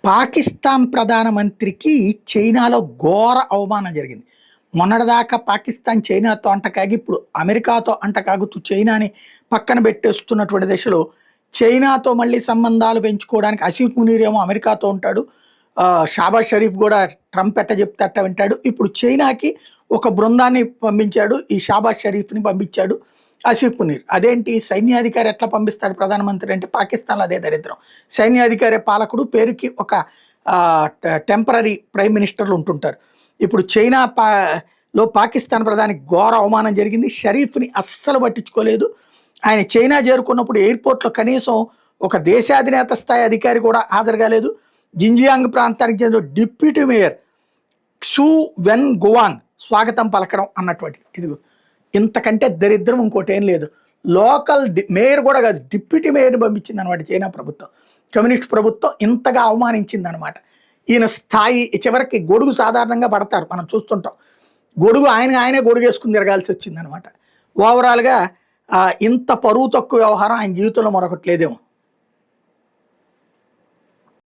పాకిస్తాన్ ప్రధానమంత్రికి చైనాలో ఘోర అవమానం జరిగింది. మొన్నటిదాకా పాకిస్తాన్ చైనాతో అంటకాగి ఇప్పుడు అమెరికాతో అంటకాగుతూ చైనాని పక్కన పెట్టేస్తున్నటువంటి దశలో చైనాతో మళ్ళీ సంబంధాలు పెంచుకోవడానికి ఆసిఫ్ మునీర్ ఏమో అమెరికాతో ఉంటాడు. షాబాజ్ షరీఫ్ కూడా ట్రంప్ ఎట్ట చెప్తే అట్ట వింటాడు. ఇప్పుడు చైనాకి ఒక బృందాన్ని పంపించాడు. ఈ షాబాజ్ షరీఫ్ని పంపించాడు ఆసిఫ్ మునీర్. అదేంటి సైన్యాధికారి ఎట్లా పంపిస్తాడు ప్రధానమంత్రి అంటే పాకిస్తాన్లో అదే దరిద్రం. సైన్యాధికారి పాలకుడు పేరుకి ఒక టెంపరీ ప్రైమ్ మినిస్టర్లు ఉంటుంటారు. ఇప్పుడు లో పాకిస్తాన్ ప్రధానికి ఘోర అవమానం జరిగింది. షరీఫ్ని అస్సలు పట్టించుకోలేదు. ఆయన చైనా చేరుకున్నప్పుడు ఎయిర్పోర్ట్లో కనీసం ఒక దేశాధినేత స్థాయి అధికారి కూడా హాజరు కాలేదు. జింజియాంగ్ ప్రాంతానికి చెందిన డిప్యూటీ మేయర్ క్సు వెన్ గువాంగ్ స్వాగతం పలకడం అన్నటువంటి ఇది ఇంతకంటే దరిద్రం ఇంకోటి ఏం లేదు. లోకల్ మేయర్ కూడా కాదు, డిప్యూటీ మేయర్ని పంపించింది అనమాట చైనా ప్రభుత్వం. కమ్యూనిస్ట్ ప్రభుత్వం ఇంతగా అవమానించింది అనమాట. ఈయన స్థాయి చివరికి గొడుగు సాధారణంగా పడతారు, మనం చూస్తుంటాం. గొడుగు ఆయనే గొడుగు వేసుకుని తిరగాల్సి వచ్చింది అనమాట. ఓవరాల్గా ఇంత పరువు తక్కువ వ్యవహారం ఆయన జీవితంలో మరొకటి లేదేమో.